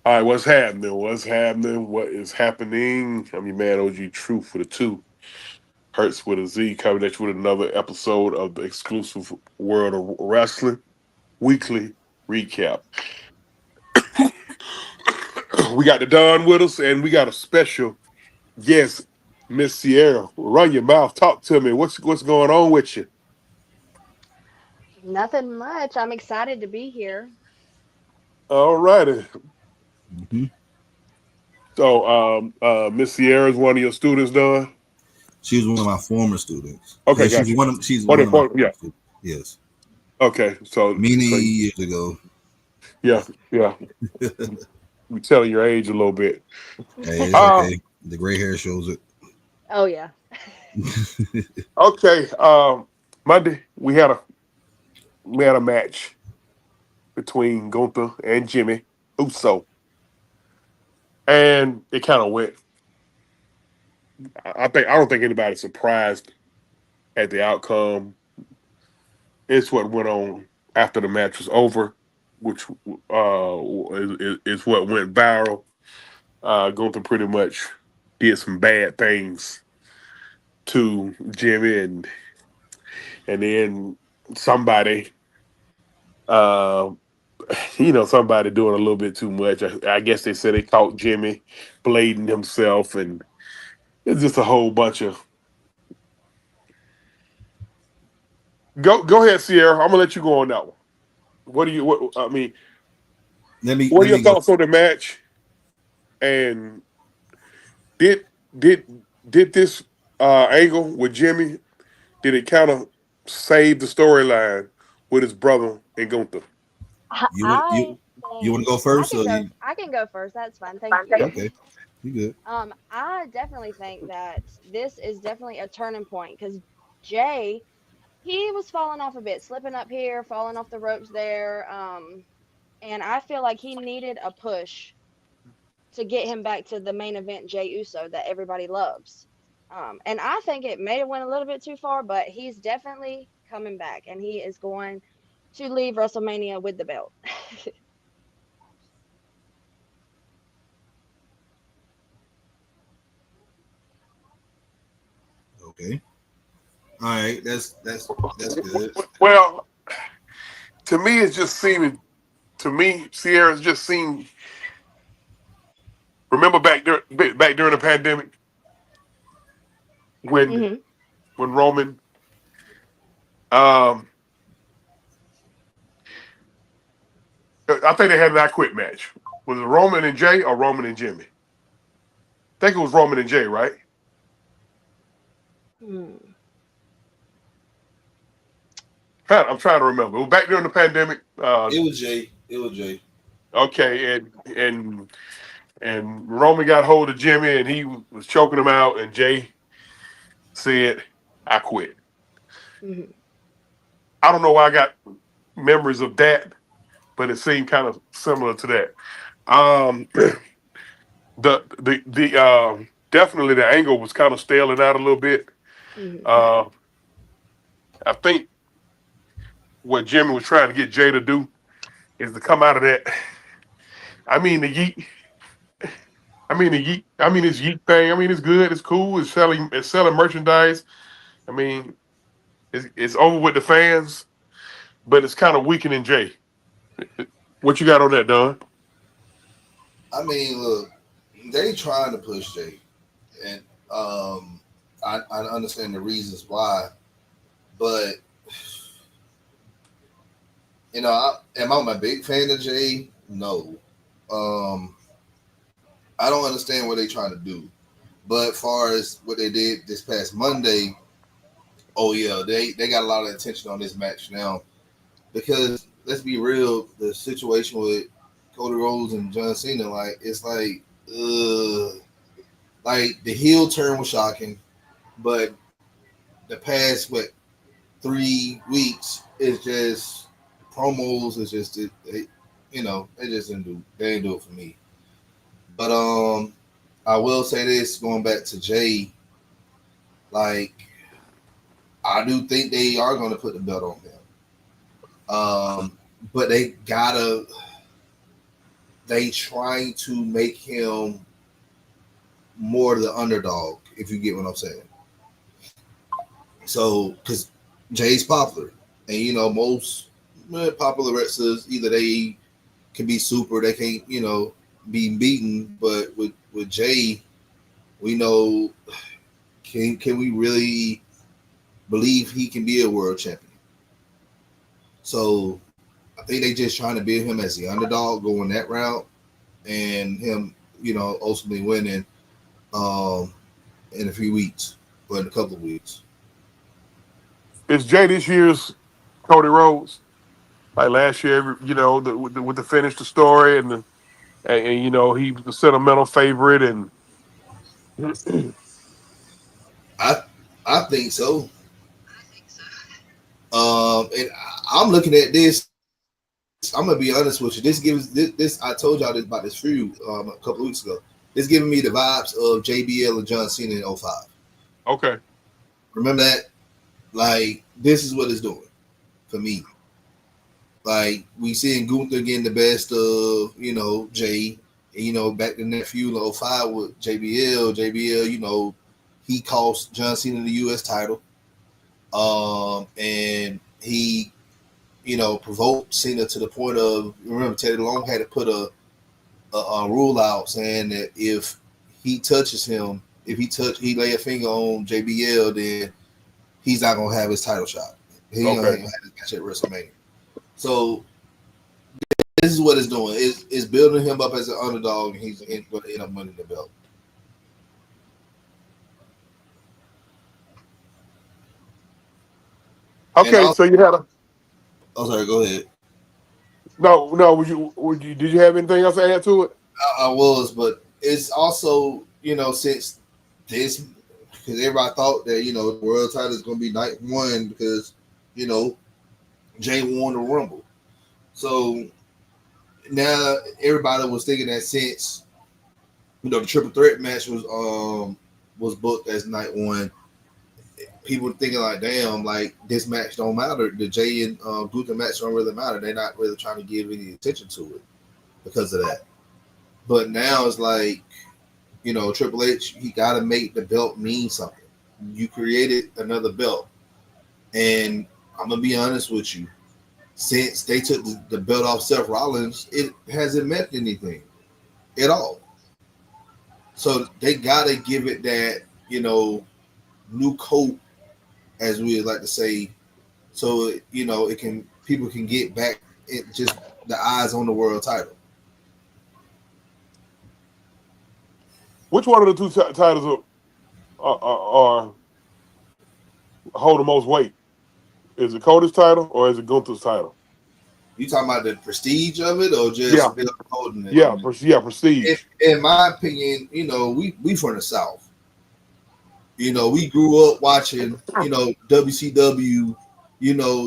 All right, what's happening? What's happening? What is happening? I'm your man, OG Truth with a 2. Hurts with a Z, coming at you with another episode of the exclusive World of Wrestling Weekly Recap. We got the Don with us, and we got a special guest, Miss Sierra. Run your mouth. Talk to me. What's going on with you? Nothing much. I'm excited to be here. All righty. Hmm. So, Miss Sierra is one of your students, Don? She was one of my former students. Okay, Yeah, got you. she's Point one it, of my point, yeah. former students. Yes, Okay, many so years ago. yeah, yeah. You telling your age a little bit. Hey, it's Uh okay. The gray hair shows it. Oh yeah. okay. Monday we had a match between Gunther and Jimmy Uso, and it kind of went. I don't think anybody's surprised at the outcome. It's what went on after the match was over, which is what went viral. Gunther pretty much did some bad things to Jimmy, and then somebody, uh, somebody doing a little bit too much. I guess they said they caught Jimmy blading himself, and it's just a whole bunch of. Go ahead, Sierra. I'm gonna let you go on that one. What do you? What I mean, let me what are let your me go. thoughts on the match? And did did did this angle with Jimmy? Did it kind of save the storyline with his brother and Gunther? I You want I you want think to go I first, can or go. you? I can go first. That's fine. Thank you. Okay, you good. I definitely think that this is definitely a turning point because Jay, he was falling off a bit, slipping up here, falling off the ropes there. And I feel like he needed a push to get him back to the main event, Jay Uso, that everybody loves. And I think it may have went a little bit too far, but he's definitely coming back, and he is going to leave WrestleMania with the belt. Okay, all right. That's good. Well, to me, it's just seeming. To me, Sierra's just seemed. Remember back during the pandemic when Hmm. when Roman, um, I think they had an I Quit match. Was it Roman and Jay or Roman and Jimmy? I think it was Roman and Jay, right? Hmm. I'm trying to remember. It was back during the pandemic. It was Jay. It was Jay. Okay, and Roman got hold of Jimmy and he was choking him out, and Jay said, "I quit." Hmm. I don't know why I got memories of that, but it seemed kind of similar to that. Um, definitely the angle was kind of staling out a little bit. Hmm. Uh, I think what Jimmy was trying to get Jay to do is to come out of that. I mean the yeet. I mean the yeet. I mean this yeet thing. I mean it's good. It's cool. It's selling merchandise. I mean it's over with the fans, but it's kind of weakening Jay. What you got on that, Don? I mean, look, they trying to push Jay, and I understand the reasons why, but am I a big fan of Jay? No. Um, I don't understand what they trying to do. But far as what they did this past Monday, oh yeah, they got a lot of attention on this match now because let's be real, the situation with Cody Rhodes and John Cena, like it's like the heel turn was shocking, but the past 3 weeks is just promos. Is just they just didn't do it for me. But I will say this going back to Jay, like I do think they are going to put the belt on him. But they trying to make him more the underdog, if you get what I'm saying. So, because Jay's popular, and most popular wrestlers either they can be super, they can't be beaten. But with Jay, we know can we really believe he can be a world champion? So I think they just trying to build him as the underdog, going that route, and him ultimately winning in a few weeks, or in a couple of weeks. Is Jay this year's Cody Rhodes? Like last year, with the finish, the story, and he was the sentimental favorite, and I I think so. And I'm looking at this. I'm gonna be honest with you. This gives this. I told y'all this about this feud a couple of weeks ago. This giving me the vibes of JBL and John Cena in '05. okay, Remember that? Like this is what it's doing for me. Like we seeing Gunther getting the best of Jay. And, back in that feud in '05 with JBL. JBL, he cost John Cena the U.S. title. And he provoked Cena to the point of, remember, Teddy Long had to put a rule out saying that if he touches him, if he lay a finger on JBL, then he's not gonna have his title shot. He ain't gonna okay. have his match at WrestleMania. So this is what it's doing. It's building him up as an underdog, and he's going to end up winning the belt. And Okay, also, so you had a oh sorry, go ahead. no. Did you have anything else to add to it? I was, but it's also since this, because everybody thought that the world title is going to be night one because Jay won the Rumble. So now everybody was thinking that since the triple threat match was booked as night one, people were thinking like, damn, like this match don't matter. The Jay and Gunther match don't really matter. They're not really trying to give any attention to it because of that. But now it's like, Triple H, he got to make the belt mean something. You created another belt. And I'm going to be honest with you. Since they took the belt off Seth Rollins, it hasn't meant anything at all. So they got to give it that, new coat, as we like to say, so, it can, people can get back just the eyes on the world title. Which one of the two titles are hold the most weight? Is it Cody's title or is it Gunther's title? You talking about the prestige of it or Yeah, just Bill holding it? yeah, prestige. In my opinion, we from the South. We grew up watching, WCW,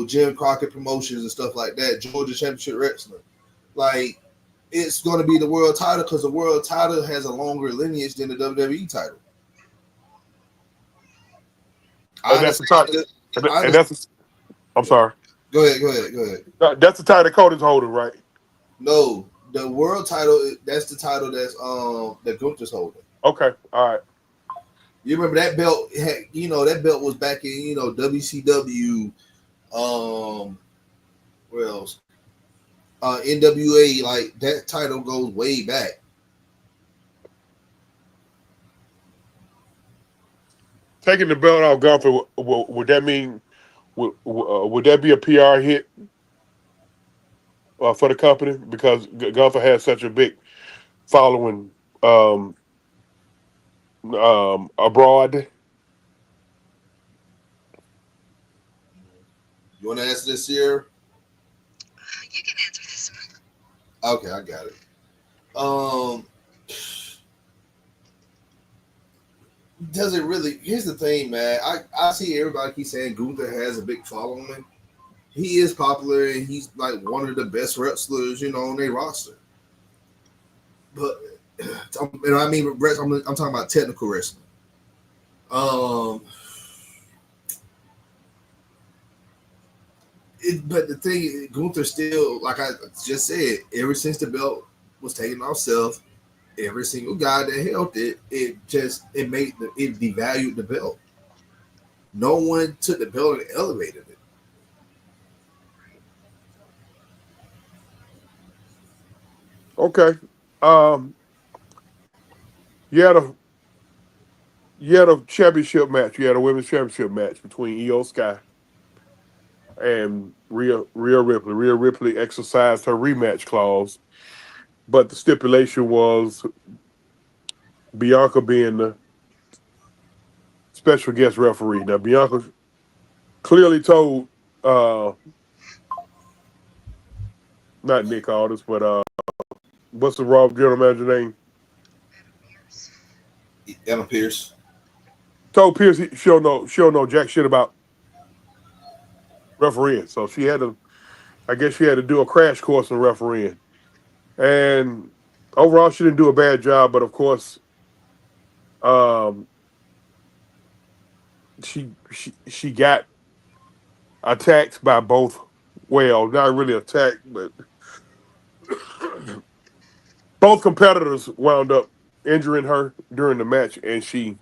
Jim Crockett Promotions and stuff like that, Georgia Championship Wrestling. Like, it's going to be the world title because the world title has a longer lineage than the WWE title. And that's the title. And that's. I'm sorry. Go ahead. That's the title Cody's holding, right? No, the world title, that's the title that Gunther's holding. Okay, all right. You remember that belt? That belt was back in WCW. Where else? NWA. Like that title goes way back. Taking the belt off Gunther, would that mean would that be a PR hit for the company because Gunther has such a big following abroad? You want to answer this here? You can answer this one. Okay, I got it. Does it really? Here's the thing, man. I see everybody keep saying Gunther has a big following. He is popular and he's like one of the best wrestlers, on their roster. But I mean, I'm talking about technical wrestling. But the thing, Gunther still, like I just said, ever since the belt was taken off self. Every single guy that held it, it made it devalued the belt. No one took the belt and elevated it. Okay. Um, you had a you had a championship match. You had a women's championship match between Io Sky and Rhea Ripley. Rhea Ripley exercised her rematch clause, but the stipulation was Bianca being the special guest referee. Now Bianca clearly told not Nick Aldis, but what's the Raw general manager name? Adam Pierce. Adam Pierce. Told Pierce she don't know jack shit about refereeing. So she had to, I guess she had to do a crash course in refereeing. And overall she didn't do a bad job, but of course um she got attacked by both, well, not really attacked, but both competitors wound up injuring her during the match, and she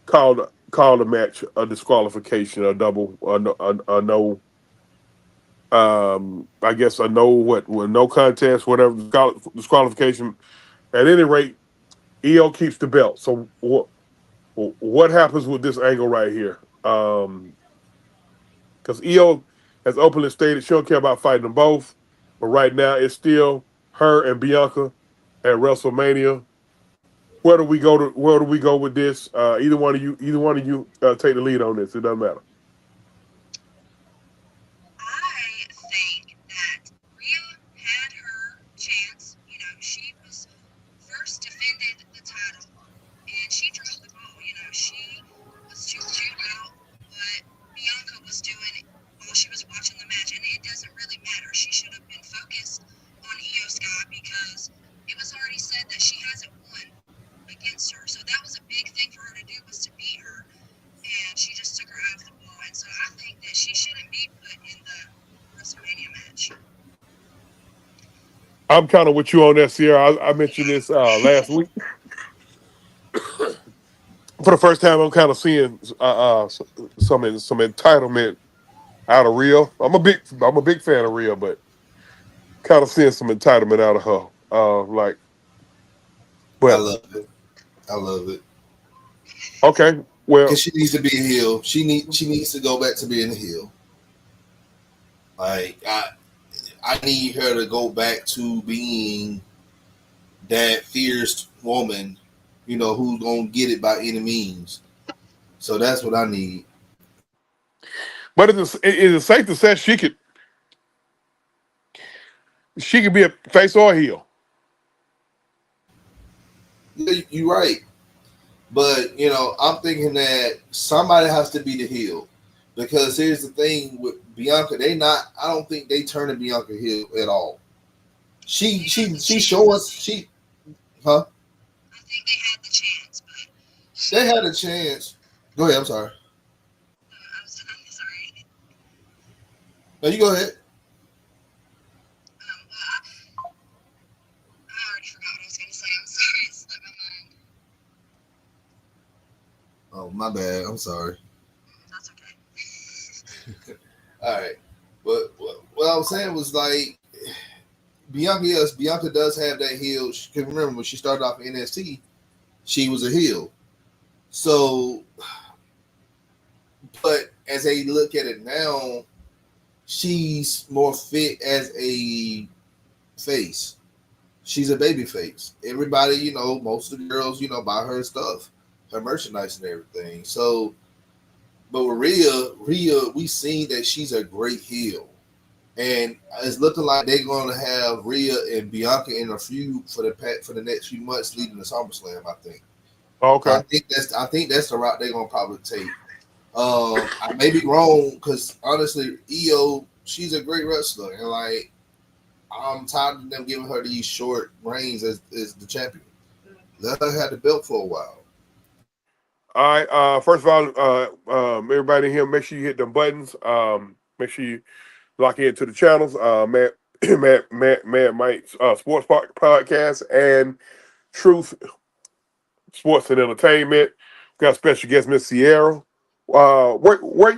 called the match a disqualification, a double, a no, I guess a no what, well, no contest, whatever disqualification. At any rate, EO keeps the belt. So what happens with this angle right here? Because EO has openly stated she don't care about fighting them both, but right now it's still her and Bianca at WrestleMania. Where do we go with this? Either one of you take the lead on this. It doesn't matter. I think that Rhea had her chance. You know, she was first defended the title and she dropped the ball. You know, she was too cute out what Bianca was doing while she was watching the match. And it doesn't really matter. She should have been focused on Io Sky because it was already said that she hasn't won against her. So that was a big thing for her to do, was to beat her. And she just took her out of the ball. And so I think that she shouldn't be put in the WrestleMania match. I'm kind of with you on that, Sierra. I mentioned this last week. For the first time, I'm kind of seeing some entitlement out of Rhea. I'm a big fan of Rhea, but kind of seeing some entitlement out of her. Like, I but love it. I love it. okay, Because well, she needs to be a heel. She needs to go back to being a heel. Like I need her to go back to being that fierce woman, who's gonna get it by any means. So that's what I need. but is it safe to say she could be a face or a heel? Yeah, you're right. But I'm thinking that somebody has to be the heel. Because here's the thing with Bianca, I don't think they turning Bianca heel at all. She show us huh? I think they had the chance, but They had a chance. Go ahead, I'm sorry. I'm sorry. No, you go ahead. Well, I already forgot what I was going to say. I'm sorry. It slipped my mind. Oh, my bad. I'm sorry. That's okay. All right. But what I was saying was like Bianca, yes, Bianca does have that heel. Because remember when she started off in NXT, she was a heel. So, but as they look at it now, she's more fit as a face. She's a baby face. Everybody, most of the girls, buy her stuff, her merchandise and everything. So, but with Rhea, we seen that she's a great heel. And it's looking like they're going to have Rhea and Bianca in a feud for the next few months leading to SummerSlam. I think. So Okay. I think that's the route they're going to probably take. I may be wrong because honestly, Io, she's a great wrestler, and like I'm tired of them giving her these short reigns as the champion. Let her have the belt for a while. All right. First of all, everybody here, make sure you hit them buttons. Make sure you lock into the channels. Man, Mad Mike's Sports Podcast and Truth Sports and Entertainment. We got special guest Miss Sierra. Where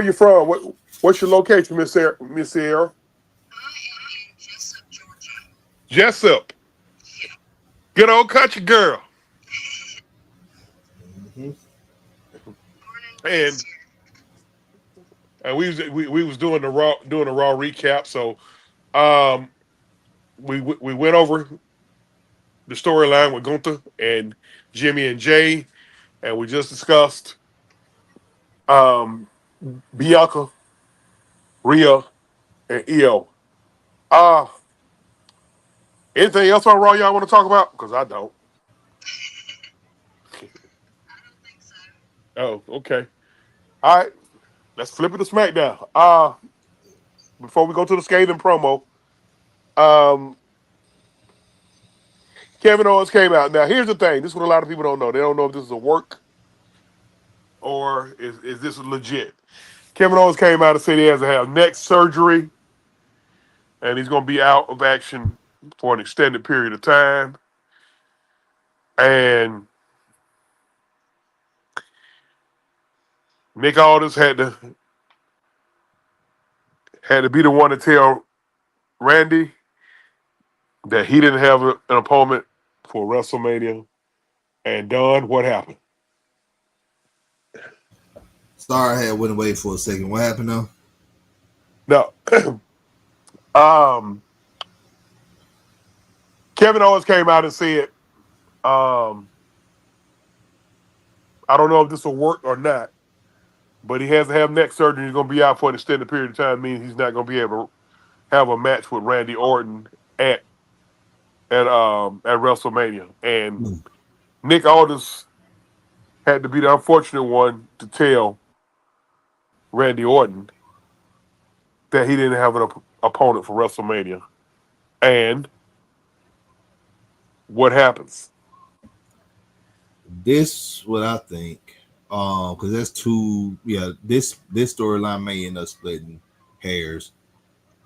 you from? What's your location, Miss Sierra? I am in Jessup, Georgia. Jessup. Yeah. Good old country girl. Mhm. Born and And raised here. we was doing the raw recap. So um we went over the storyline with Gunther and Jimmy and Jay, and we just discussed um Bianca, Rhea, and Io. Uh Anything else on Raw y'all want to talk about? Because I don't. I don't think so. Oh, okay. All right. Let's flip it to SmackDown. Before we go to the scathing promo, um, Kevin Owens came out. Now, here's the thing. This is what a lot of people don't know. They don't know if this is a work or is this legit. Kevin Owens came out and said he has to have neck surgery and he's going to be out of action for an extended period of time. And Nick Aldis had to be the one to tell Randy that he didn't have an opponent for WrestleMania. And Don, what happened? Sorry, I had went away for a second. What happened though? No. Kevin Owens came out and said, I don't know if this will work or not, but he has to have neck surgery. He's going to be out for an extended period of time, meaning he's not going to be able to have a match with Randy Orton at at WrestleMania. And Mm. Nick Aldis had to be the unfortunate one to tell Randy Orton that he didn't have an opponent for WrestleMania. And what happens? This what I think. Because that's two. Yeah, this storyline may end up splitting hairs,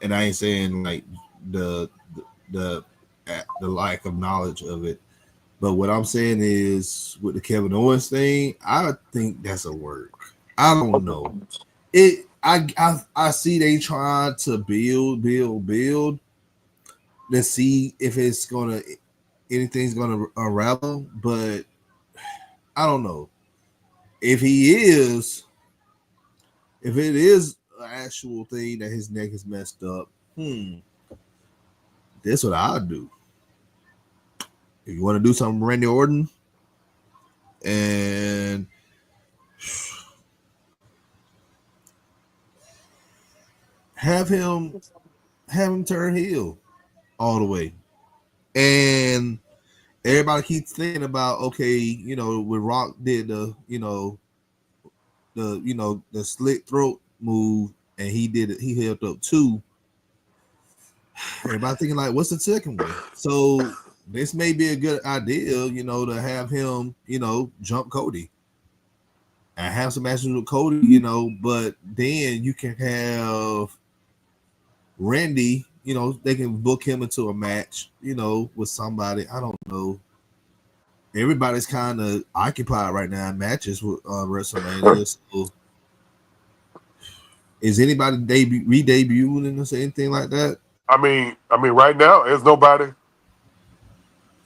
and I ain't saying like the the the lack of knowledge of it. But what I'm saying is with the Kevin Owens thing, I think that's a work. I don't know. It I see they trying to build to see if it's gonna anything's gonna unravel, but I don't know. If he is if it is an actual thing that his neck is messed up, that's what I'll do. If you want to do something Randy Orton and have him turn heel all the way. And everybody keeps thinking about okay, when Rock did the slit throat move and he did it, he held up two. Everybody thinking like, what's the second one? So this may be a good idea, to have him, jump Cody and have some matches with Cody, but then you can have Randy, they can book him into a match, with somebody. I don't know. Everybody's kind of occupied right now in matches with WrestleMania. So is anybody re-debuting or anything like that? Right now, there's nobody.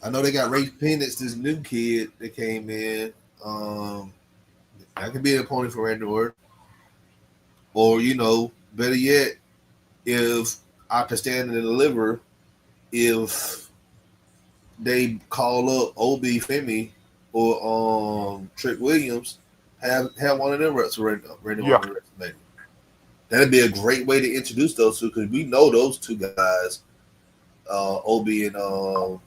I know they got Ray Phoenix, this new kid that came in. That could be an opponent for Randy Orton. Or, better yet, if I can stand and deliver, if they call up Obi Femi or Trick Williams, have one of them Randy Yeah. Orton WrestleMania. That'd be a great way to introduce those two because we know those two guys, Obi and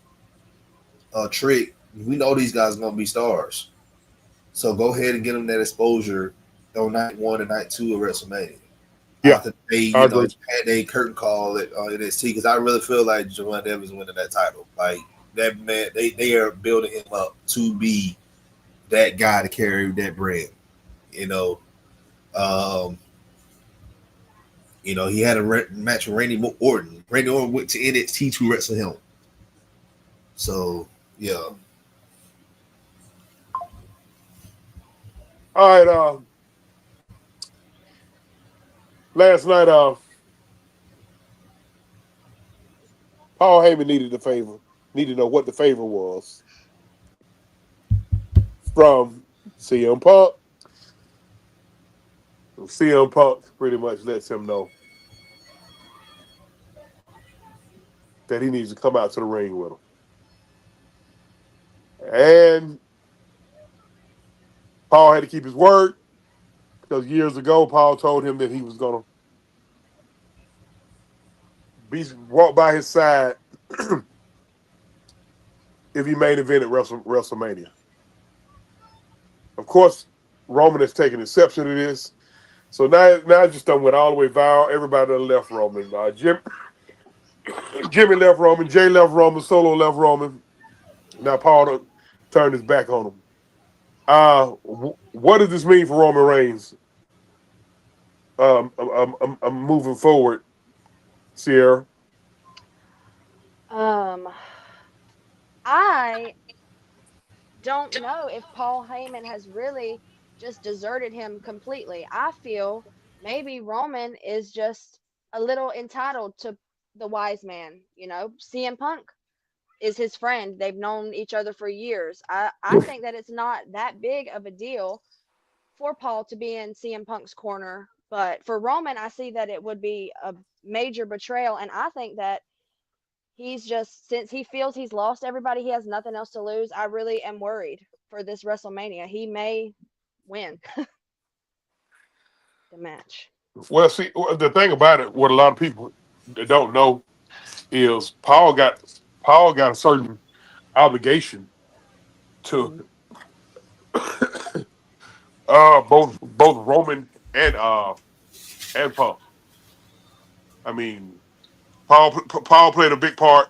Trick. We know these guys are gonna be stars. So go ahead and get them that exposure on night one and night two of WrestleMania. Yeah, After they, I agree. had a curtain call at NXT, because I really feel like Jermaine Evans winning that title. Like that man, they are building him up to be that guy to carry that brand. Um, You know, he had a match with Randy Orton. Randy Orton went to NXT to wrestle him. So yeah. All right. Last night, Paul Heyman needed a favor. Needed to know what the favor was from CM Punk. CM Punk pretty much lets him know that he needs to come out to the ring with him. And Paul had to keep his word because years ago, Paul told him that he was going to walk by his side if he main evented WrestleMania. Of course, Roman has taken exception to this. So now just done went all the way viral. Everybody done left Roman. Jimmy left Roman. Jay left Roman. Solo left Roman. Now Paul done turned his back on him. What does this mean for Roman Reigns? I'm moving forward, Sierra. I don't know if Paul Heyman has really just deserted him completely. I feel maybe Roman is just a little entitled to the wise man. You know, CM Punk is his friend. They've known each other for years. I think that it's not that big of a deal for Paul to be in CM Punk's corner. But for Roman, I see that it would be a major betrayal. And I think that he's just, since he feels he's lost everybody, he has nothing else to lose. I really am worried for this WrestleMania. He may win the match. Well, see, the thing about it, what a lot of people don't know is Paul got a certain obligation Hmm. to both Roman and Punk. I mean, Paul played a big part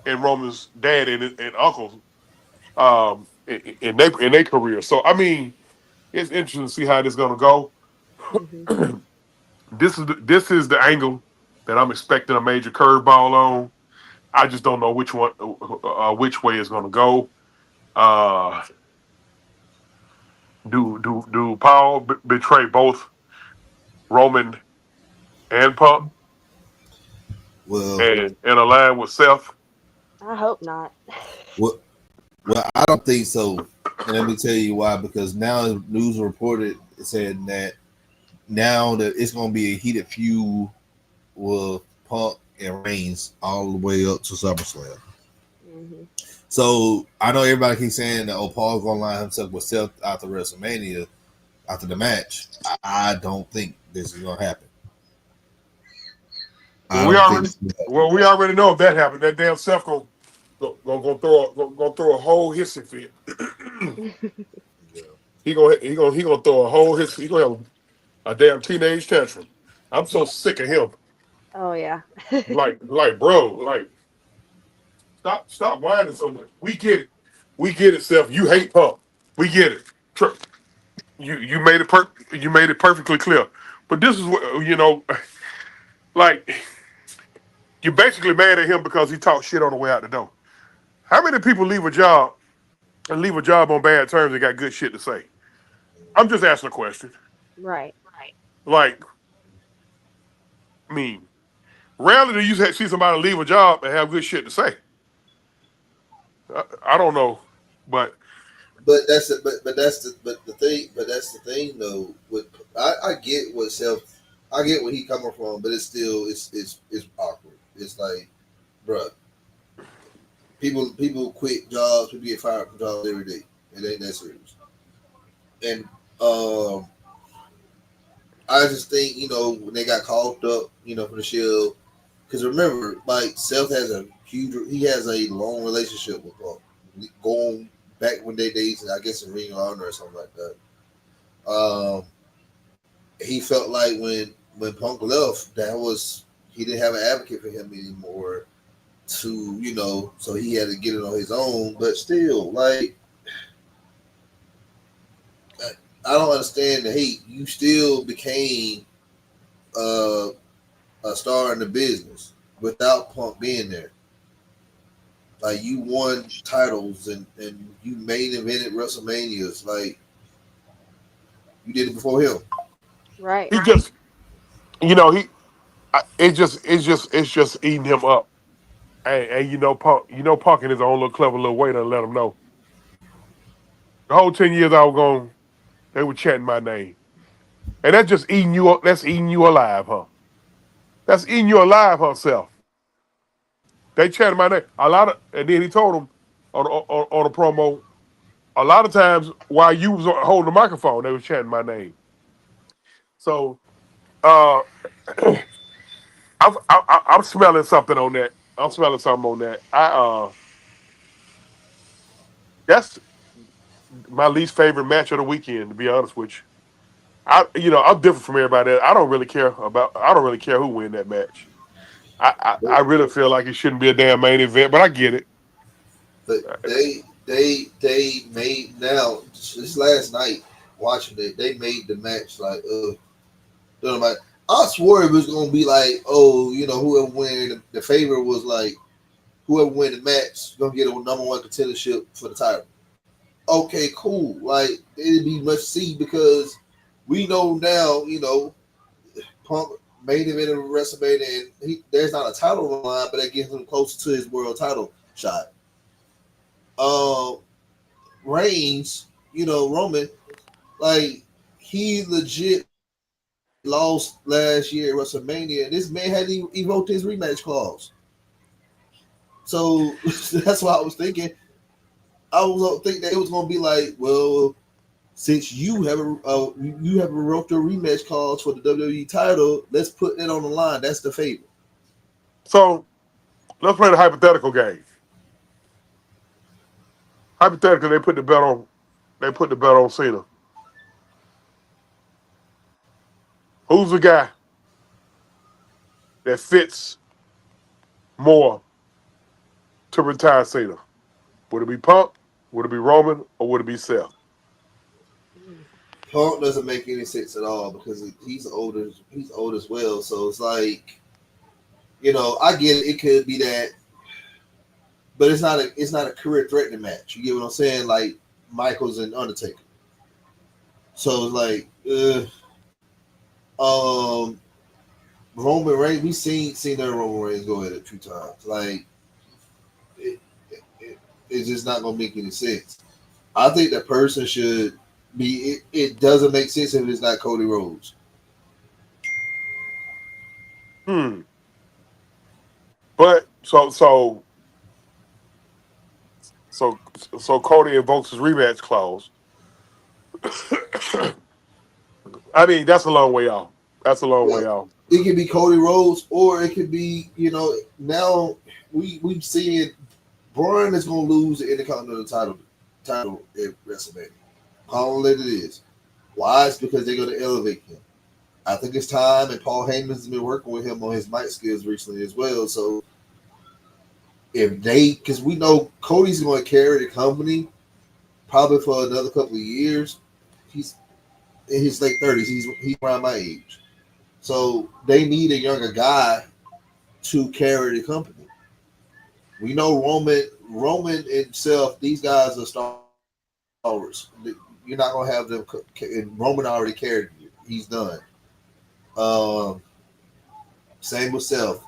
in Roman's dad and uncle in their career. So I mean, it's interesting to see how this is gonna go. Hmm. This is the angle that I'm expecting a major curveball on. I just don't know which way it's gonna go. Uh, do Paul betray both Roman and Punk Well, and align with Seth? I hope not. well, well, I don't think so. And let me tell you why. Because now news reported said that now that it's going to be a heated feud with Punk and Reigns all the way up to SummerSlam. Hmm. So I know everybody keeps saying that Paul's going to line himself with Seth after WrestleMania after the match. I don't think this is going to happen. Well, I we don't think. already we already know if that happened, that damn Seth gonna throw a whole hissy fit. He gonna throw a whole hissy. He gonna have a damn teenage tantrum. I'm so sick of him. Oh yeah. Like bro, like stop whining so much. We get it, Seth. You hate Punk. We get it. You you made it perfectly clear. But this is what like you're basically mad at him because he talked shit on the way out the door. How many people leave a job and leave a job on bad terms and got good shit to say? I'm just asking a question. Right. Like, I mean, rarely do you see somebody leave a job and have good shit to say. I don't know, but But the thing, but that's the thing though. With I get what self, I get where he coming from, but it's still it's awkward. It's like, bruh, people quit jobs, people get fired from jobs every day. It ain't that serious. And um, I just think when they got called up, for the Shield, because remember, like Seth has he has a long relationship with Punk, going back when they days, I guess in Ring of Honor or something like that. Um, he felt like when Punk left, that was he didn't have an advocate for him anymore. So he had to get it on his own. But still, like I don't understand the hate. You still became a star in the business without Punk being there. Like you won titles and you main evented WrestleManias. Like you did it before him. Right. He just, you know, it's just eating him up. And Punk in his own little clever little way to let him know. The whole 10 years I was gone, they were chanting my name, and that's just eating you up. That's eating you alive, huh? That's eating you alive, herself. They chanted my name and then he told them on a promo. A lot of times while you was holding the microphone, they was chanting my name. So uh, I'm smelling something on that. I'm smelling something on that. That's my least favorite match of the weekend, to be honest with you. I'm different from everybody. I don't really care who win that match. I really feel like it shouldn't be a damn main event, but I get it. But they made now this last night watching it. They made the match like I swore it was gonna be like whoever win the favorite was like whoever win the match gonna get a number one contendership for the title. Okay, cool. Like it'd be much see because we know now Punk main event of WrestleMania and there's not a title on the line, but that gets him closer to his world title shot. Reigns, Roman, like he legit lost last year at WrestleMania, and this man hadn't evoked his rematch clause. So that's why I was thinking. I was thinking that it was going to be like, well, since you have evoked a rematch clause for the WWE title, let's put it on the line. That's the favor. So let's play the hypothetical game. Hypothetically, they put the belt on. They put the belt on Cena. Who's the guy that fits more to retire Cena? Would it be Punk? Would it be Roman? Or would it be Seth? Punk doesn't make any sense at all because he's older. He's old as well. So it's like, I get it. It could be that, but it's not a career threatening match. You get what I'm saying? Like Michaels and Undertaker. So it's like, Roman Reigns. We seen that Roman Reigns go at it 2 times. Like it's just not gonna make any sense. I think that person should be. It doesn't make sense if it's not Cody Rhodes. But so Cody invokes his rematch clause. I mean, that's a long way off. That's a long way off. It could be Cody Rhodes, or it could be now we've seen Braun is going to lose the Intercontinental title at WrestleMania. How it is. Why? It's because they're going to elevate him. I think it's time, and Paul Heyman's been working with him on his mic skills recently as well. So because we know Cody's going to carry the company probably for another couple of years. He's in his late 30s. He's around my age. So they need a younger guy to carry the company. We know Roman himself, these guys are stars. You're not going to have them. And Roman already carried you. He's done. Same with Seth.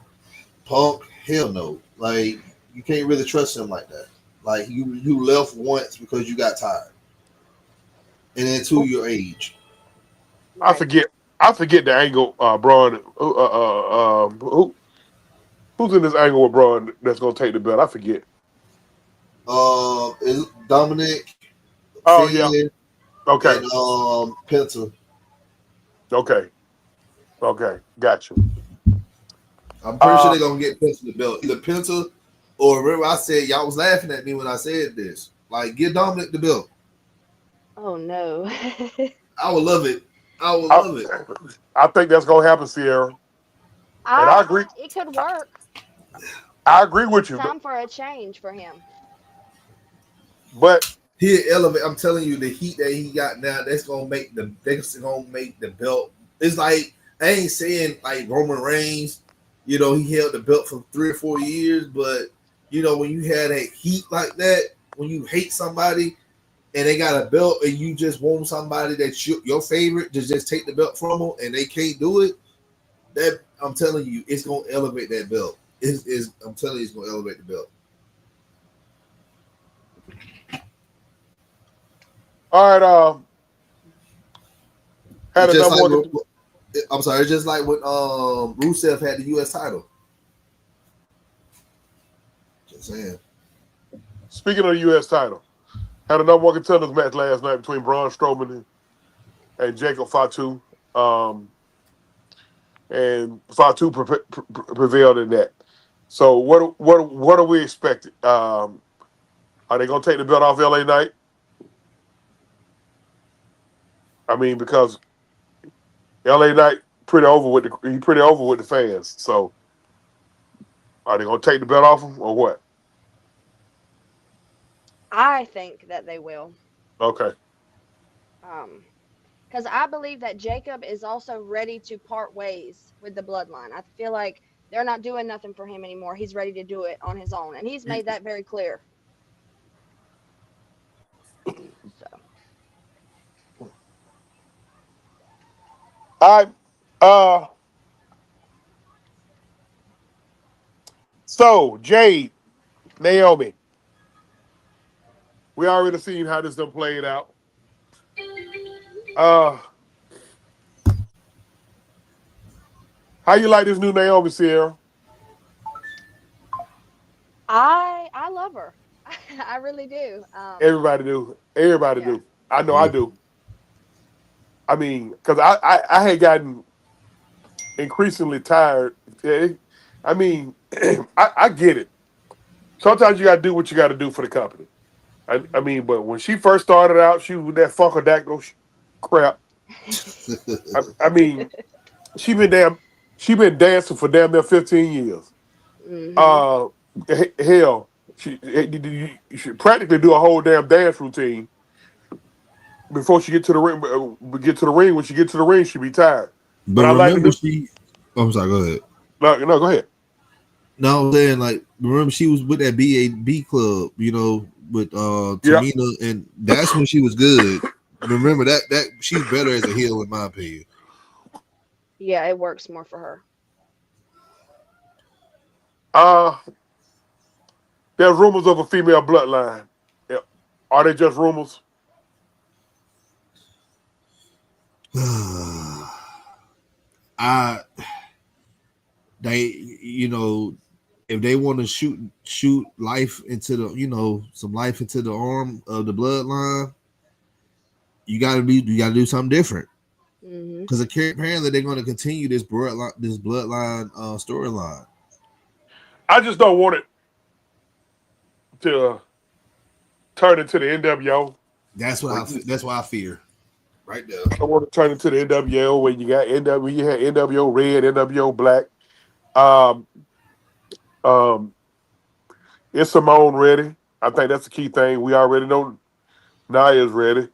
Punk, hell no. Like, you can't really trust him like that. Like, you left once because you got tired. And then to your age. Right. I forget the angle, Braun. Who's in this angle with Braun that's going to take the belt? I forget. Is Dominic, Oh, Finn, yeah. Okay. and Penta. Okay. Gotcha. I'm pretty sure they're going to get Penta the belt. The Penta, or remember I said, y'all was laughing at me when I said this. Like, get Dominic the belt. Oh no. I would love it. I would love it. I think that's going to happen, Sierra. And I agree. It could work. I agree with you. Time for a change for him. But He elevate. I'm telling you, the heat that he got now, that's gonna make the belt. It's like I ain't saying like Roman Reigns He held the belt for 3 or 4 years, but when you had that heat like that, when you hate somebody and they got a belt and you just want somebody that's your favorite to just take the belt from them and they can't do it, that I'm telling you, it's gonna elevate that belt. I'm telling you, it's gonna elevate the belt. All right. Had It's a just number like one. I'm sorry, it's just like when Rusev had the U.S. title. Just saying. Speaking of the U.S. title, had a number one contenders match last night between Braun Strowman and Jacob Fatu. And Fatu prevailed in that. So what are we expecting? Are they going to take the belt off LA Knight? I mean, because LA Knight pretty over with the fans. So are they going to take the belt off him or what? I think that they will. Okay. Because I believe that Jacob is also ready to part ways with the bloodline. I feel like they're not doing nothing for him anymore. He's ready to do it on his own, and he's made that very clear. So All right. So Jade, Naomi, we already seen how this done played out. Uh, how you like this new Naomi, Sierra? I love her. I really do. Everybody do. Everybody Yeah. do. I know I do. I mean, because I had gotten increasingly tired. I mean, I get it. Sometimes you got to do what you got to do for the company. I mean, but when she first started out, she was with that funkadactyl crap. I mean, she been damn, she been dancing for damn near 15 years. Mhm. Uh, hell, you should practically do a whole damn dance routine before she get to the ring. Get to the ring. When she get to the ring, she be tired. But But I like to remember, do. I'm sorry. Go ahead. No, go ahead. No, I'm saying like remember she was with that BAB club, with Yeah. Tamina, and that's when she was good. Remember that she's better as a heel in my opinion. Yeah, it works more for her. Uh, there's rumors of a female bloodline. Yeah. Are they just rumors? I they if they want to shoot life into some life into the arm of the bloodline, you gotta do something different Mhm. because apparently they're going to continue this bloodline storyline. I just don't want it to turn into the NWO. Where you, That's what I fear right there. I want to turn into the NWO when you got NW, you had NWO Red, NWO Black. Um, um, is Simone ready? I think that's the key thing. We already know Naya's ready.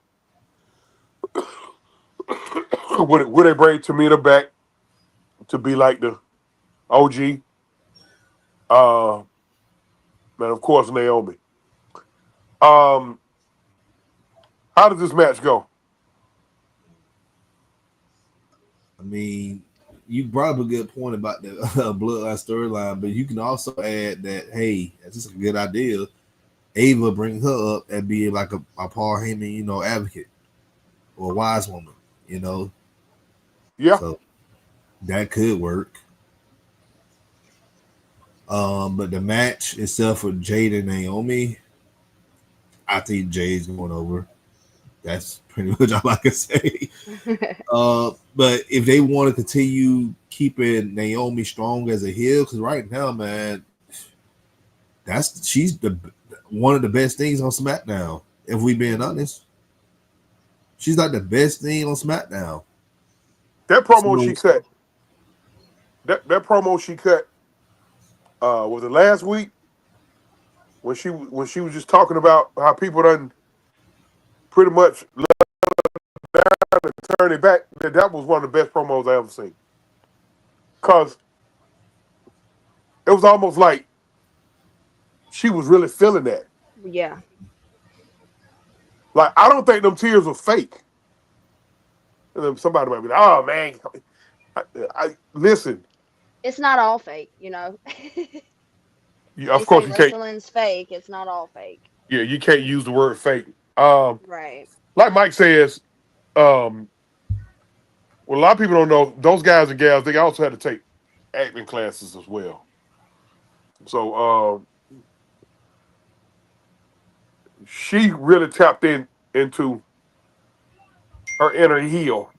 Would they bring Tamina back to be like the OG? Uh, and of course Naomi. Um, how does this match go? I mean, you brought up a good point about the bloodline storyline, but you can also add that hey, that's just a good idea. Ava bring her up and be like a Paul Heyman, advocate or a wise woman, you know. Yeah, So that could work. But the match itself with Jade and Naomi, I think Jade's going over. That's pretty much all I can say. But if they want to continue keeping Naomi strong as a heel, because right now, man, she's the one of the best things on SmackDown. If we being honest, she's like the best thing on SmackDown. that promo she So cut. That promo she cut. Was it last week when she was just talking about how people done pretty much turn it back. That was one of the best promos I ever seen. Cause it was almost like she was really feeling that. Yeah. Like I don't think them tears were fake. And then somebody might be like, "Oh man, I listen." It's not all fake, you know. Of They say course, you can't. wrestling's fake. It's not all fake. Yeah, you can't use the word fake. Right. Like Mike says, um, well, a lot of people don't know those guys and gals. They also had to take acting classes as well. So she really tapped into her inner heel.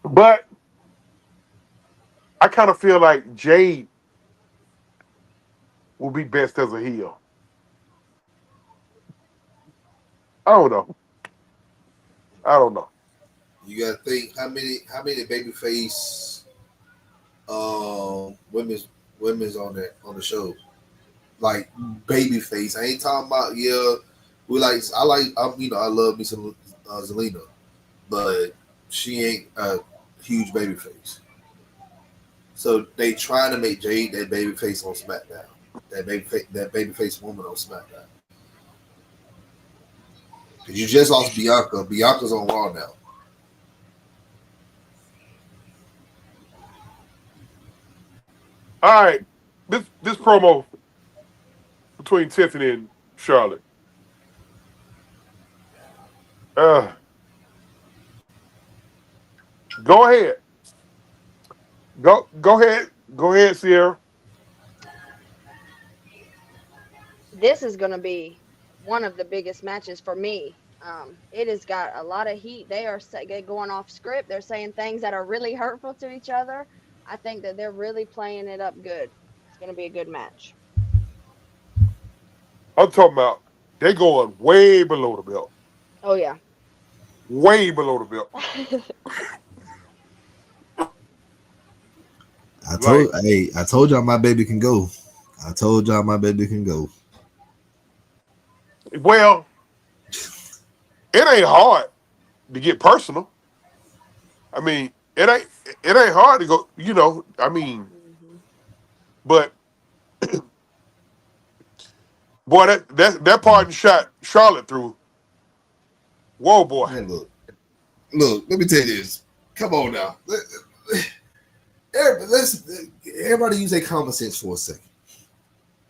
But I kind of feel like Jade will be best as a heel. I don't know. I don't know. You gotta think how many babyface women's on the show. Like babyface. I ain't talking about I love me some Zelina, but she ain't a huge babyface. So they trying to make Jade that babyface on SmackDown. That babyface woman on SmackDown. Because you just lost Bianca. Bianca's on Raw now. All right, this promo between Tiffany and Charlotte. Uh, go ahead. Go ahead. Go ahead, Sierra. This is going to be one of the biggest matches for me. It has got a lot of heat. They are going off script. They're saying things that are really hurtful to each other. I think that they're really playing it up good. It's going to be a good match. I'm talking about they going way below the belt. Oh yeah. Way below the belt. Like, I told y'all my baby can go. I told y'all my baby can go. well, it ain't hard to get personal. I mean, it ain't hard to go. I mean, hmm but boy, that part shot Charlotte through. Whoa, boy. Man, look. Let me tell you this. Come on now. Everybody use their common sense for a second.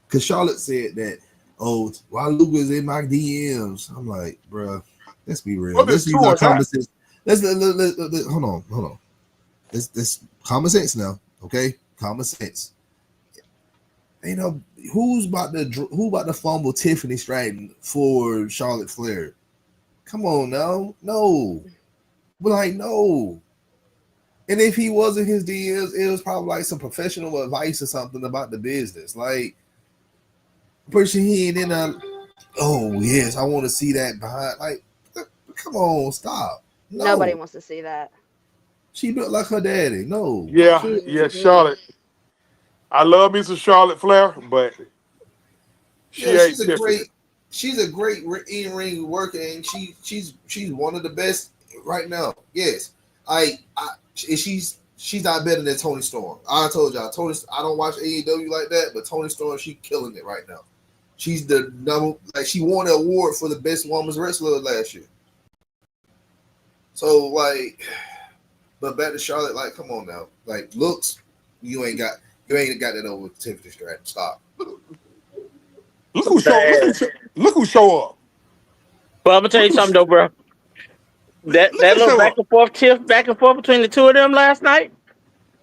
Because Charlotte said that, oh, while Luke was in my DMs, I'm like, bruh, let's be real. Well, Let's it's use true our or common not. sense. Hold on. This common sense now, okay? Common sense. You know who about to fumble Tiffany Stratton for Charlotte Flair? Come on now, no, but like no. And if he wasn't his DMs, it was probably like some professional advice or something about the business. Like, person he ain't in a, oh yes, I want to see that behind. Like, come on, stop. Nobody No, wants to see that. she built like her daddy. No, Yeah, hmm Charlotte. I love me some Charlotte Flair, but she yeah, ain't Tiffany. she's a great in ring worker, and she's one of the best right now. Yes, she's not better than Tony Storm. I told y'all, Tony. I don't watch AEW like that, but Tony Storm, she killing it right now. She's the number, like she won an award for the best women's wrestler last year. So like, but back to Charlotte, like, come on now, like looks, you ain't got that over with Tiffany Stratton. Stop. Look who show up. But I'm gonna tell Look you who something though, bro. That little show up. back and forth between the two of them last night.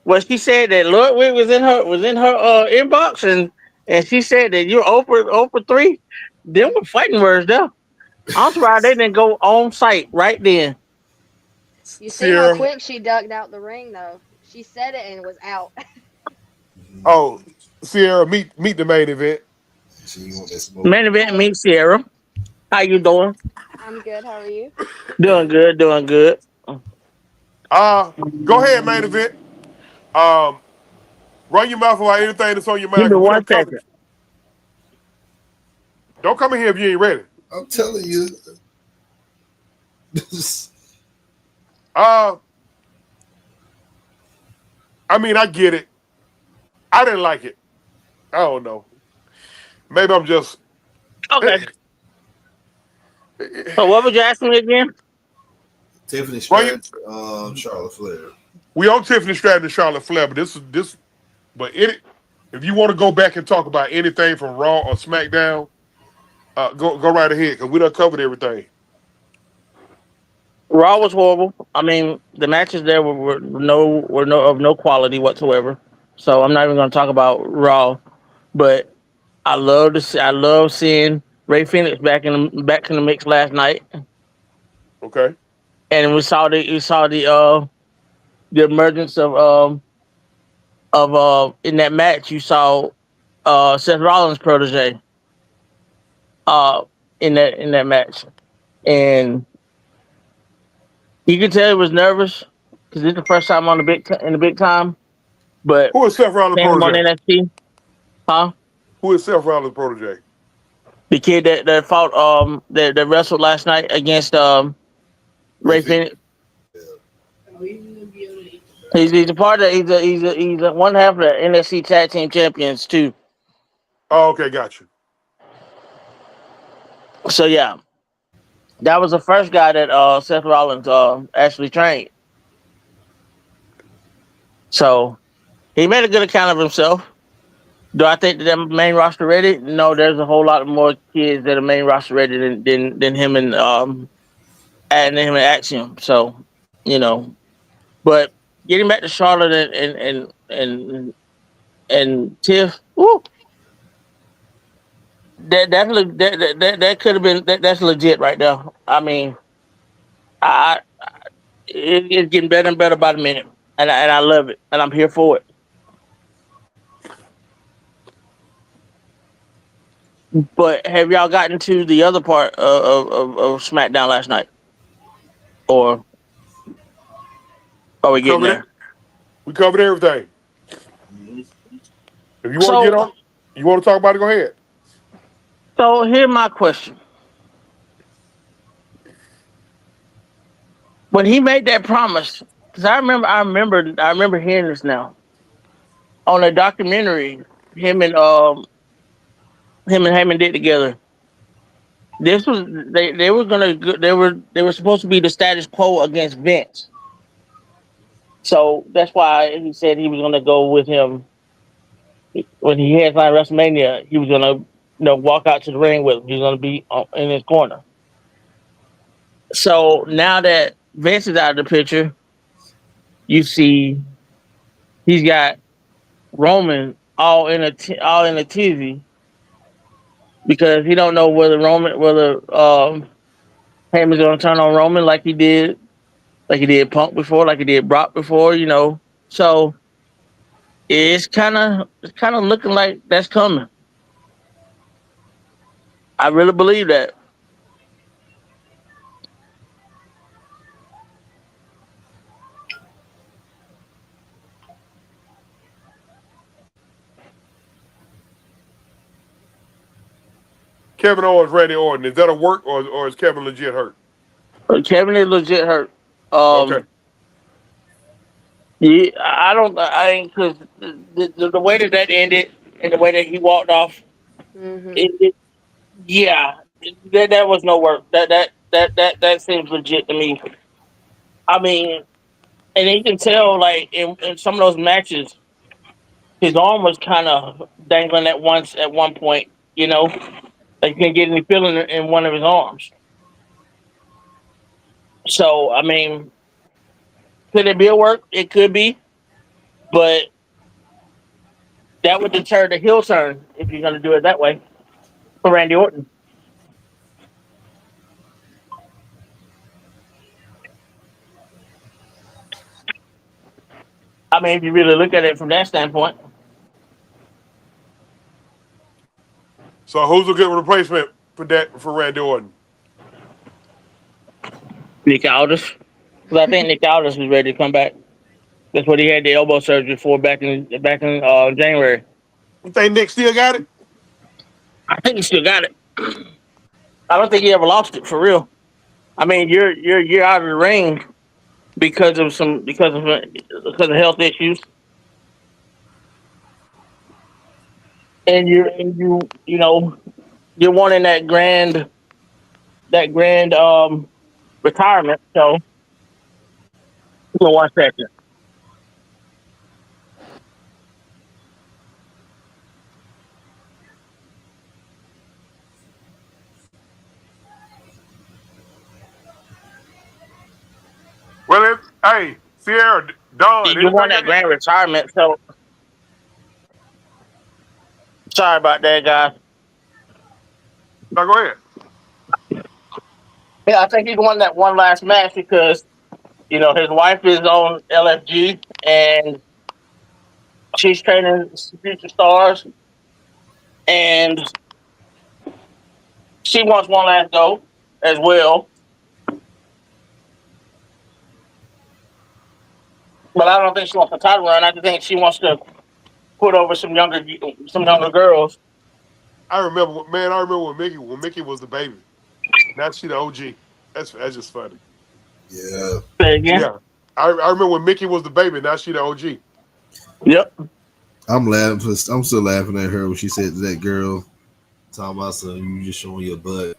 Well, she said that Ludwig was in her inbox, and she said that you're over 3. Them were fighting words there. I'm surprised they didn't go on site right then. You see how Sierra. quick she ducked out the ring, though. She said it and was out. Oh, Sierra, meet the main event. So you want that smoke? Main event, Hey, meet Sierra. How you doing? I'm good. How are you? Doing good, doing good. Go ahead, main event. Um, run your mouth about anything that's on your Give mind, me cause we one done covered second. it. Don't come in here if you ain't ready. I'm telling you. Uh, I mean, I get it. I didn't like it. I don't know. Maybe I'm just. Okay. So what was you asking me again? Tiffany Well, you, Stratton, Charlotte Flair. we on Tiffany Stratton and Charlotte Flair, but this is this. But if you want to go back and talk about anything from Raw or SmackDown, go right ahead because we done covered everything. Raw was horrible. I mean, the matches there were no of no quality whatsoever. So I'm not even going to talk about Raw. But I love seeing Ray Phoenix back in the mix last night, Okay. and we saw the emergence of in that match. You saw Seth Rollins' protege uh in that match, and you could tell he was nervous because it's the first time on in the big time. But Who is Seth Rollins' seeing him on protege? NXT, huh? Who is Seth Rollins' protege? The kid that fought that wrestled last night against Ray Ray Phoenix. Phoenix. Yeah. He's a part of he's a one half of the NXT Tag Team Champions too. Oh, okay, got you. So yeah, that was the first guy that Seth Rollins actually trained. So he made a good account of himself. Do I think that they're main roster ready? No, there's a whole lot more kids that are main roster ready than him and adding him and Axiom. So you know, but getting back to Charlotte and Tiff, woo, that could have been that's legit right there. I mean, I it's getting better and better by the minute, and I love it, and I'm here for it. But have y'all gotten to the other part of SmackDown last night, or are we getting Covered it. there? We covered everything. Mhm. If you want to get So on, you want to talk about it, go ahead. so here's my question: when he made that promise, because I remember hearing this now on a documentary. Him and him and Heyman did together. This was they were they were supposed to be the status quo against Vince. So that's why he said he was gonna go with him when he headlined WrestleMania. He was gonna walk out to the ring with him. He was gonna be in his corner. So now that Vince is out of the picture, you see he's got Roman all in a tizzy because he don't know whether Heyman's gonna turn on Roman like he did Punk before, like he did Brock before, So it's kind of looking like that's coming. I really believe that. Kevin Owens, Randy Orton. Is that a work or is Kevin legit hurt? But Kevin is legit hurt. Okay. Yeah, I don't. I ain't because the way that ended and the way that he walked off, Mhm. it yeah, that was no work. That seems legit to me. I mean, and you can tell like in some of those matches, his arm was kind of dangling at one point. Like you can get any feeling in one of his arms. So I mean, could it be a work? It could be, but that would deter the heel turn if you're going to do it that way for Randy Orton. I mean, if you really look at it from that standpoint, So who's a good replacement for Randy Orton? Nick Aldis. Because I think Nick Aldis is ready to come back. That's what he had the elbow surgery for back in January. You think Nick still got it? I think he still got it. I don't think he ever lost it for real. I mean, you're out of the ring because of health issues. and you're wanting that grand retirement. So hold on 1 second. Well, hey, Sierra, Don, You want anything that I grand retirement. So sorry about that, guys. no, go ahead. Yeah, I think he's won that one last match because his wife is on LFG and she's training future stars, and she wants one last go as well. But I don't think she wants a title run. I just think she wants to put over some younger girls. I remember when Mickey was the baby. Now she the OG. That's just funny. Yeah. Say again. Yeah, I remember when Mickey was the baby. Now she the OG. Yep. I'm laughing. I'm still laughing at her when she said to that girl, talking about some you just showing your butt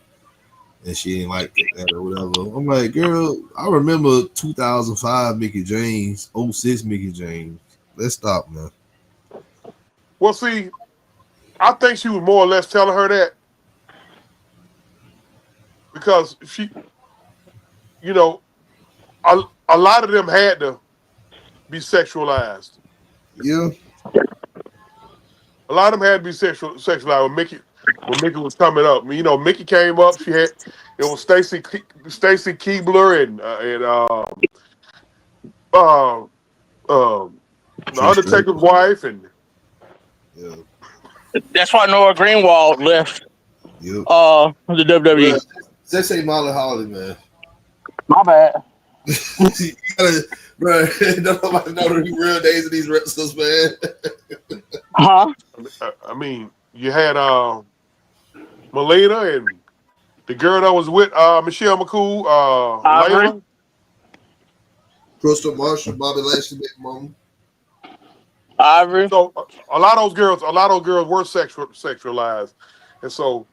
and she ain't like that or whatever. I'm like, girl, I remember 2005 Mickey James, '06 Mickey James. Let's stop, man. Well, see, I think she was more or less telling her that because you know, a lot of them had to be sexualized. Yeah, A lot of them had to be sexualized when Mickey was coming up. I mean, Mickey came up. It was Stacy Keebler uh, uh, the Trish Undertaker's Stratus. wife, and Yeah, That's why Nora Greenwald left yep. the Bro, WWE. just say Molly Holly, man. My bad. You gotta, bro, don't nobody know the real days of these wrestlers, man. Huh? I mean, you had Melina and the girl that was with Michelle McCool, Ivory. Layla. Crystal Marshall, Bobby Lashley, Big Mom. Ivory. So a lot of those girls were sexualized, and so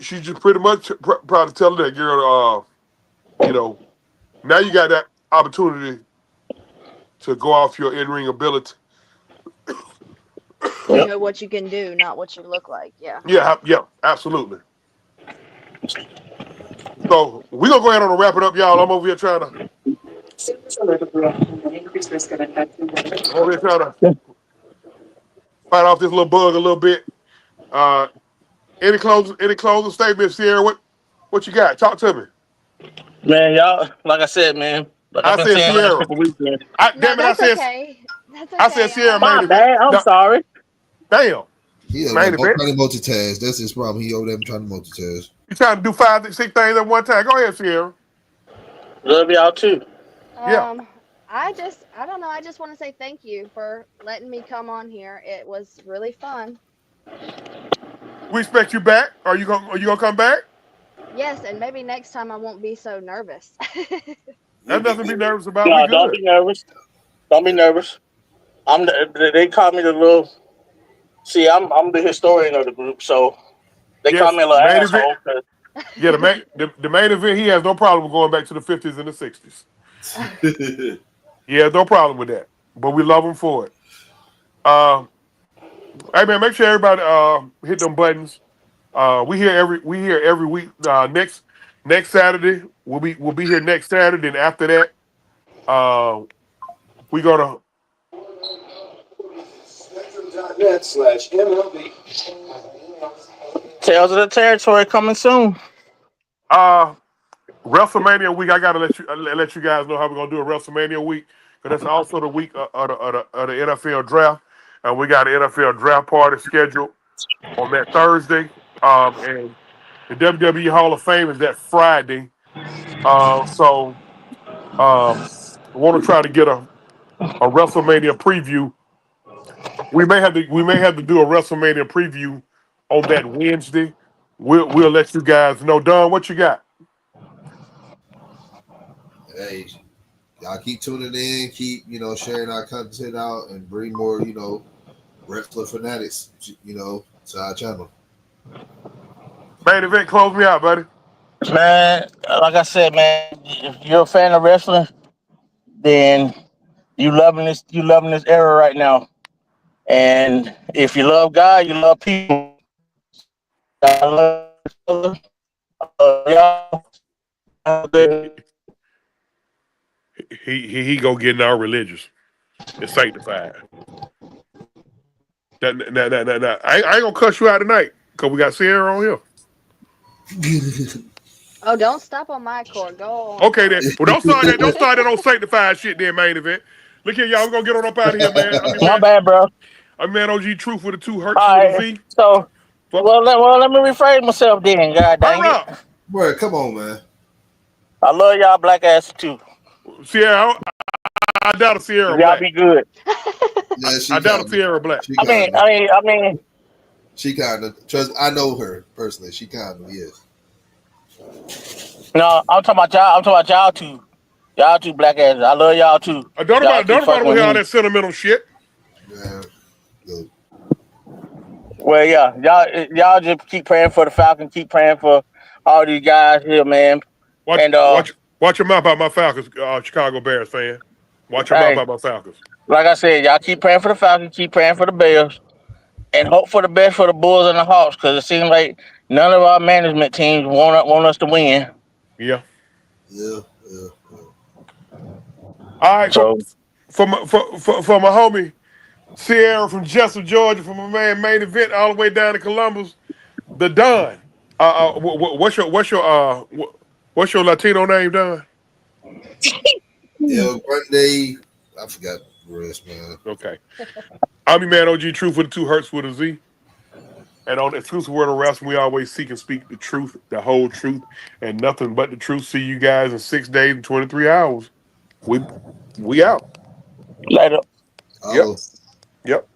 she just pretty much probably telling that girl, you know, now you got that opportunity to go off your in ring ability. Yep. Show what you can do, not what you look like. Yeah. Yeah, yeah, absolutely. So we're gonna go ahead and wrap it up, y'all. I'm over here trying to fight off this little bug a little bit. Uh, any closing statements, Sierra? What you got? Talk to me. Man, y'all, like I said, man, like I've I been said saying last Sierra. couple weeks, man. No, Damn it! that's okay. That's I said okay. Sierra My main event. bad. I'm No, sorry. damn He over there main event. trying to multitask. That's his problem. He over there trying to multitask. You trying to do 6 things at one time? Go ahead, Sierra. Love y'all too. Yeah, Um, I don't know. I just want to say thank you for letting me come on here. It was really fun. we expect you back. Are you gonna come back? Yes, and maybe next time I won't be so nervous. You'll There's be nothing to be good. nervous about. We No, don't good. be nervous. Don't be nervous. They call me the little. See, I'm the historian of the group, so they call Yes, me a little main event. asshole. 'Cause Yeah, the main event. He has no problem going back to the 50s and the 60s. Yeah, no problem with that. But we love him for it. Uh, hey man, make sure everybody hit them buttons. We here every week. Next Saturday we'll be here next Saturday, and after that, we gonna Tales of the Territory coming soon. uh WrestleMania week. I gotta let you guys know how we're gonna do a WrestleMania week, because that's also the week of the NFL draft, and we got an NFL draft party scheduled on that Thursday. And the WWE Hall of Fame is that Friday. So I want to try to get a WrestleMania preview. We may have to do a WrestleMania preview on that Wednesday. We'll let you guys know. Don, what you got? Hey, y'all keep tuning in, keep sharing our content out, and bring more Wrestler Fanatics, to our channel. Main event, close me out, buddy. Man, like I said, man, if you're a fan of wrestling, then you loving this era right now. And if you love God, you love people. I love each other. Y'all have a He good. he go getting our religious. It's sanctified. Nah. I ain't gonna cuss you out tonight because we got Sierra on here. Oh, don't stop on my court. Go on, Okay then. Corey. Well, don't start that. Don't start that on sanctified shit. Then main event. Look here, y'all. We're gonna get on up out of here, man. My bad, bro. I'm man. OG Truth with the two hertz All with a right. Z. So, Fuck. let me rephrase myself then. God dang Hurry it. up, Bro, come on, man. I love y'all black ass too. Sierra. I doubt a Sierra Y'all Black. be good. Yeah, I she doubt a kind of, Sierra Black. she I mean, kind of, I mean, I mean, she kind of. Trust, I know her personally. She kind of is. no, I'm talking about y'all. I'm talking about y'all too. Y'all two black asses. I love y'all too. Y'all keep Don't fucking nobody with hear all me. that sentimental shit. Man, look, Well, yeah, y'all just keep praying for the Falcon. Keep praying for all these guys here, man. Watch, And watch, watch your mouth about my Falcons, Chicago Bears fan. Watch your mouth hey, about my Falcons. like I said, y'all keep praying for the Falcon. Keep praying for the Bears, and hope for the best for the Bulls and the Hawks, because it seems like none of our management teams want us to win. Yeah. yeah, yeah, yeah. All right. So For my homie Sierra from Jessup, Georgia, from my man main event all the way down to Columbus, the Don. What's your Latino name, Don? El Grande, I forgot the rest, man. Okay. I'm your man OG Truth with the two hertz with a Z. And on the exclusive word of wrestling, we always seek and speak the truth, the whole truth, and nothing but the truth. See you guys in 6 days and 23 hours. We out. later. Yep. Hello. Yep.